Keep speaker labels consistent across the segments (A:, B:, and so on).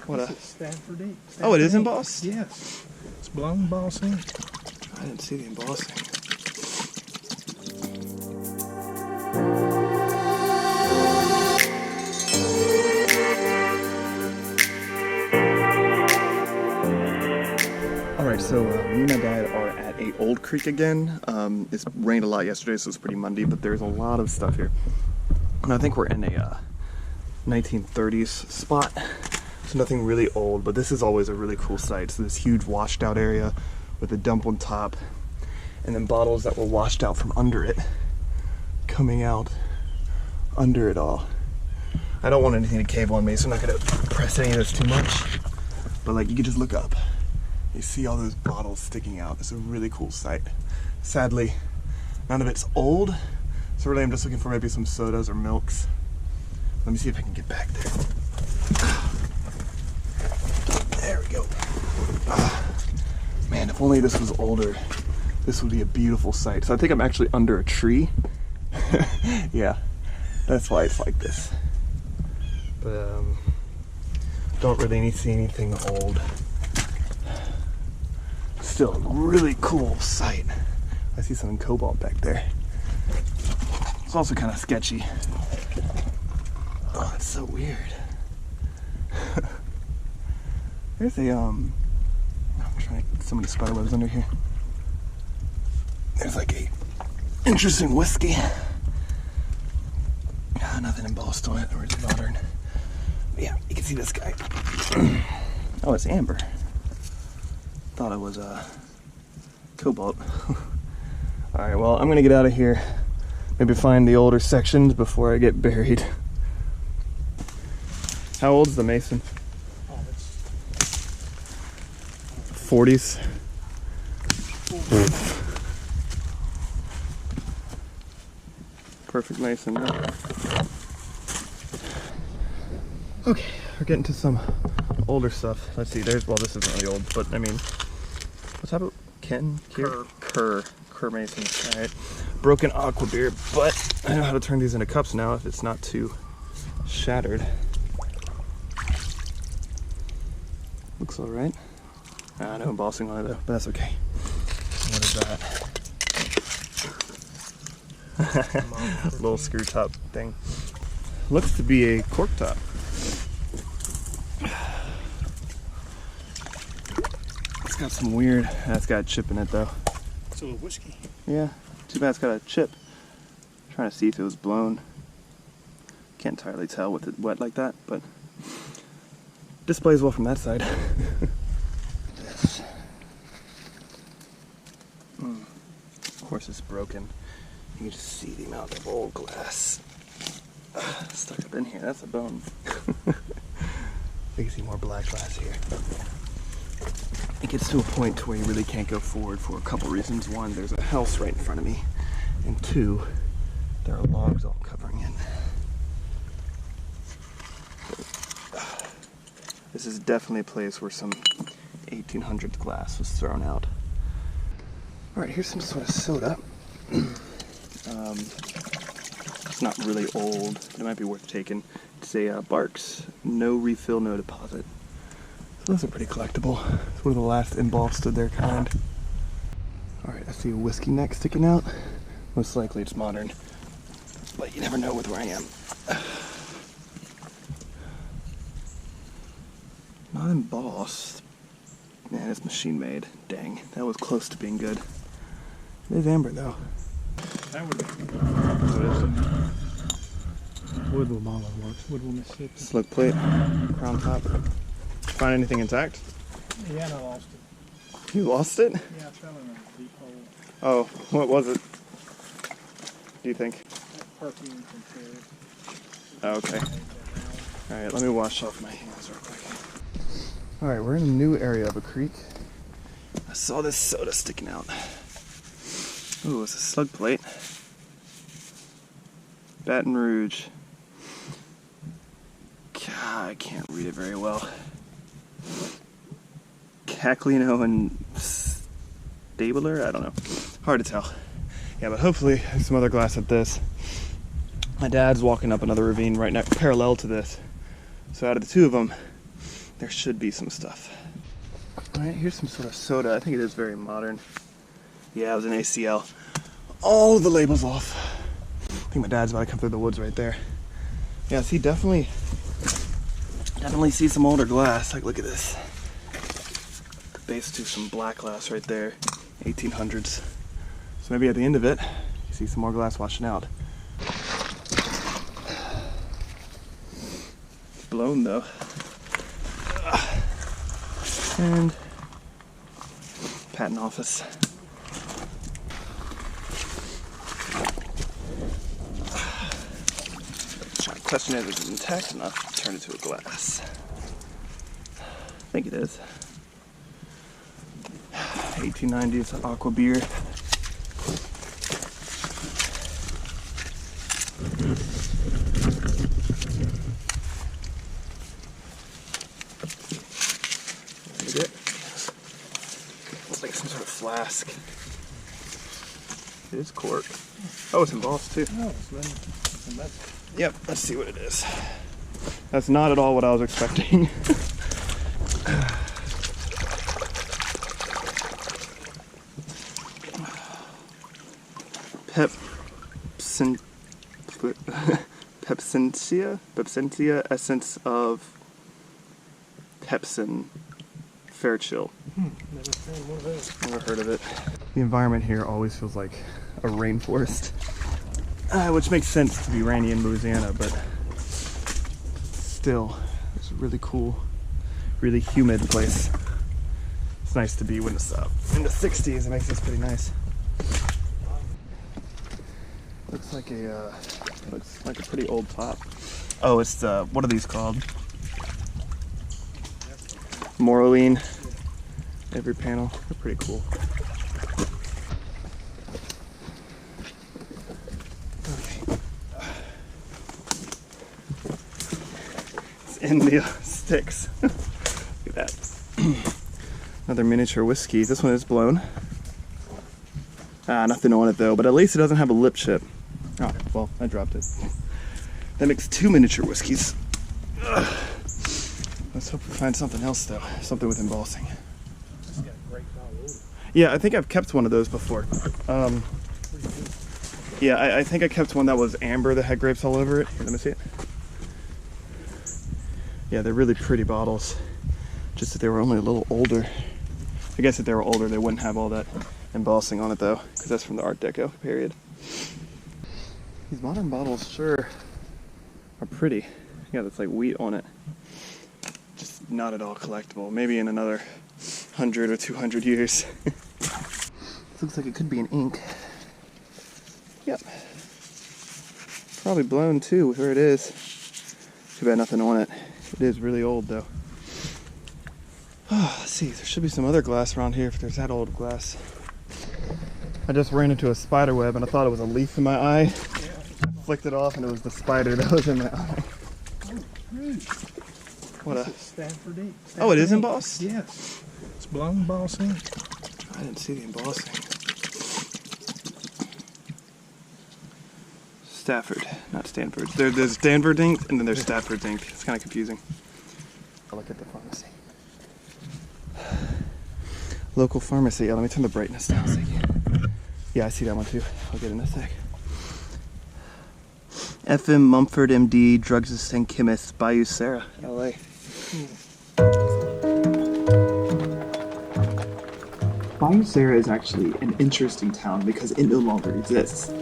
A: What
B: This is Stanford ink.
A: Oh, it is
B: Stanford
A: embossed?
B: ink. Yes. It's blown embossed ink.
A: I didn't see the embossing. Alright, so me and my dad are at a old creek again. It's rained a lot yesterday, so it's pretty muddy, but there's a lot of stuff here. And I think we're in a 1930s spot. So nothing really old, but this is always a really cool sight. So this huge washed out area with a dump on top, and then bottles that were washed out from under it coming out under it all. I don't want anything to cave on me, so I'm not gonna press any of this too much. But like, you can just look up. You see all those bottles sticking out. It's a really cool sight. Sadly, none of it's old, so really I'm just looking for maybe some sodas or milks. Let me see if I can get back there. There we go. Man, if only this was older, this would be a beautiful sight. So I think I'm actually under a tree. Yeah, that's why it's like this. But don't really see anything old. Still a really cool sight. I see something cobalt back there. It's also kind of sketchy. Oh, it's so weird. There's a I'm trying to get so many spider webs under here. There's like a interesting whiskey. Nothing embossed on it, or it's modern. But yeah, you can see this guy. Oh, it's amber. Thought it was cobalt. Alright, well, I'm gonna get out of here. Maybe find the older sections before I get buried. How old's the mason?
B: Oh, it's
A: 40s. Perfect mason. Okay, we're getting to some older stuff. Let's see, this isn't really old, but I mean, what type of Kerr masons. Alright. Broken aqua beer, but I know how to turn these into cups now if it's not too shattered. Looks alright. No embossing on it though, but that's okay. What is that? Little screw top thing. Looks to be a cork top. It's got some weird, that's got a chip in it though.
B: it's a little whiskey.
A: Yeah, too bad it's got a chip. I'm trying to see if it was blown. Can't entirely tell with it wet like that, but displays well from that side. This. Of course it's broken. You can just see the amount of old glass stuck up in here. That's a bone. You can see more black glass here. It gets to a point to where you really can't go forward for a couple reasons. One, there's a house right in front of me. And two, there are logs all covering it. This is definitely a place where some 1800s glass was thrown out. Alright, here's some sort of soda. It's not really old, but it might be worth taking. It's a Barks, no refill, no deposit. So those are pretty collectible. It's one of the last embossed of their kind. Alright, I see a whiskey neck sticking out. Most likely it's modern, but you never know with where I am. Not embossed. Man, it's machine made. Dang, that was close to being good. It is amber though.
B: That would be
A: What is it?
B: Woodville Mama works. Woodville, Mississippi.
A: Slug plate, crown top. Find anything intact?
B: Yeah, and I lost it.
A: You lost it?
B: Yeah, I fell in a deep hole.
A: Oh, what was it? Do you think?
B: Perfume from Terry.
A: Oh, okay. Alright, let me wash off my hands real quick. Alright, we're in a new area of a creek. I saw this soda sticking out. Ooh, it's a slug plate. Baton Rouge. God, I can't read it very well. Caclino and Stabler? I don't know. Hard to tell. Yeah, but hopefully there's some other glass at this. My dad's walking up another ravine right now, parallel to this. So out of the two of them, there should be some stuff. Alright, here's some sort of soda. I think it is very modern. Yeah, it was an ACL. All the labels off. I think my dad's about to come through the woods right there. Yeah, see, definitely see some older glass. Like, look at this. Base to some black glass right there. 1800s. So maybe at the end of it, you see some more glass washing out. Blown though. And patent office. Question is it intact enough to turn it to a glass? I think it is. 1890s aqua beer. Looks like some sort of flask. It is cork. Oh, it's embossed too.
B: Oh, it's metal.
A: Yep, let's see what it is. That's not at all what I was expecting. Pepsentia essence of Pepsin Fair Chill.
B: Never seen one of those.
A: Never heard of it. The environment here always feels like a rainforest. Which makes sense to be rainy in Louisiana, but still, it's a really cool, really humid place. It's nice to be when it's in the 60s. It makes this pretty nice. Looks like a pretty old top. Oh, it's the, what are these called? Moraline. Every panel. They're pretty cool. In the sticks. Look at that. Another miniature whiskey. This one is blown. Nothing on it though, but at least it doesn't have a lip chip. Oh, well, I dropped it. That makes 2 miniature whiskeys. Let's hope we find something else though. Something with embossing.
B: It's got a great bottle.
A: Yeah, I think I've kept one of those before. Yeah, I think I kept one that was amber that had grapes all over it. Here, let me see it. Yeah, they're really pretty bottles. Just that they were only a little older. I guess if they were older, they wouldn't have all that embossing on it though, because that's from the Art Deco period. These modern bottles sure are pretty. Yeah, that's like wheat on it. Just not at all collectible. Maybe in another 100 or 200 years. This looks like it could be an ink. Yep. Probably blown too, where it is. Too bad nothing on it. It is really old though. Oh, let's see, there should be some other glass around here if there's that old glass. I just ran into a spider web and I thought it was a leaf in my eye. I flicked it off and it was the spider that was in my eye. What a
B: Stanford ink.
A: Oh, it is embossed?
B: Yes. It's blown embossing.
A: I didn't see the embossing. Stafford, not Stanford. There's Stanford ink and then there's Stafford ink. It's kind of confusing. I'll look at the pharmacy. Local pharmacy. Yeah, let me turn the brightness down a second. Yeah, I see that one too. I'll get in a sec. FM Mumford MD, drugs and chemist, Bayou Sarah, LA. Bayou Sarah is actually an interesting town because it no longer exists.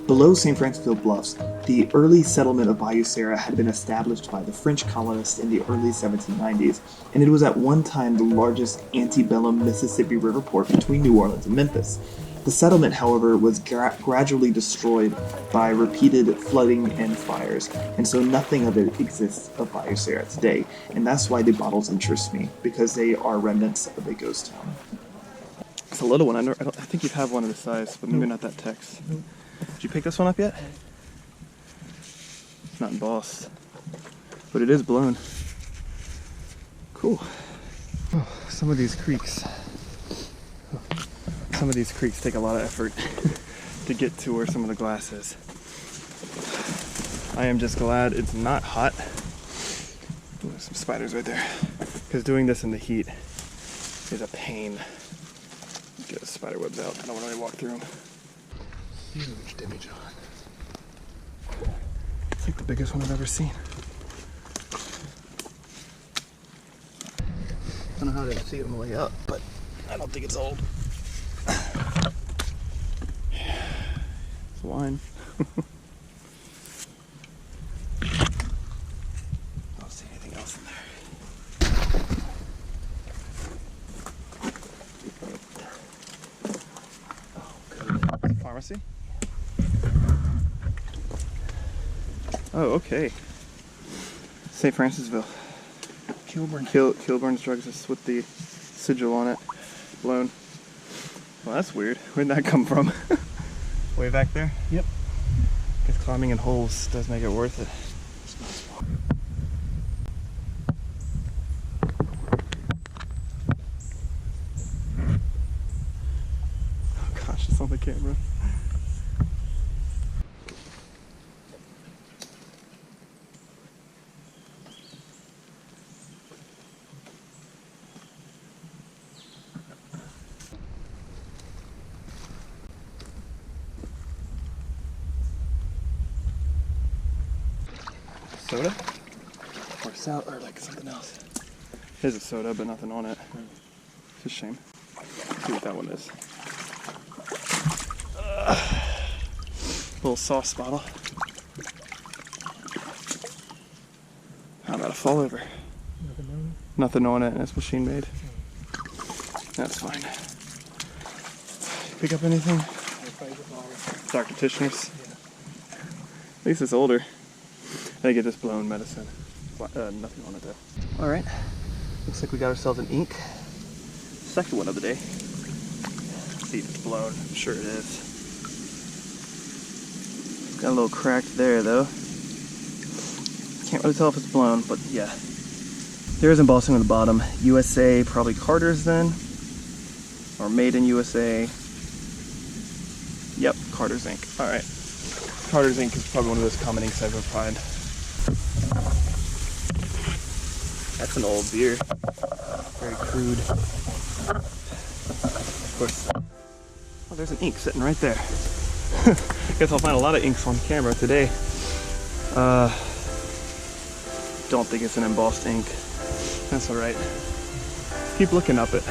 A: Below St. Francisville Bluffs, the early settlement of Bayou Sarah had been established by the French colonists in the early 1790s, and it was at one time the largest antebellum Mississippi River port between New Orleans and Memphis. The settlement, however, was gradually destroyed by repeated flooding and fires, and so nothing of it exists of Bayou Sarah today, and that's why the bottles interest me, because they are remnants of a ghost town. It's a little one. I think you have one of the size, but maybe not that text. Did you pick this one up yet? It's not embossed, but it is blown. Cool. Oh, some of these creeks take a lot of effort to get to where some of the glass is. I am just glad it's not hot. Ooh, there's some spiders right there. Because doing this in the heat is a pain. Get the spider webs out. I don't want to really walk through them. Huge demijohn. It's like the biggest one I've ever seen. I don't know how to see it on the way up, but I don't think it's old. It's wine. I don't see anything else in there. Oh, good. Pharmacy? Oh, okay. St. Francisville. Kilburn's Drugs is with the sigil on it. Blown. Well, that's weird. Where'd that come from? Way back there?
B: Yep.
A: Guess climbing in holes does make it worth it. Oh gosh, it's on the camera. Soda? Or sour, or like something else. Here's a soda, but nothing on it. It's a shame. Let's see what that one is. Little sauce bottle. I'm about to fall over. Nothing on it, and it's machine made. That's fine. Pick up anything? Dr. Tishner's. At least it's older. I get this blown medicine. Nothing on it though. Alright. Looks like we got ourselves an ink. Second one of the day. Let's see if it's blown. I'm sure it is. Got a little crack there though. Can't really tell if it's blown, but yeah. There is embossing on the bottom. USA, probably Carter's then. Or made in USA. Yep, Carter's ink. Alright. Carter's ink is probably one of those common inks I've ever find. That's an old beer. Very crude. Of course. Oh, there's an ink sitting right there. Guess I'll find a lot of inks on camera today. Don't think it's an embossed ink. That's alright. Keep looking up it.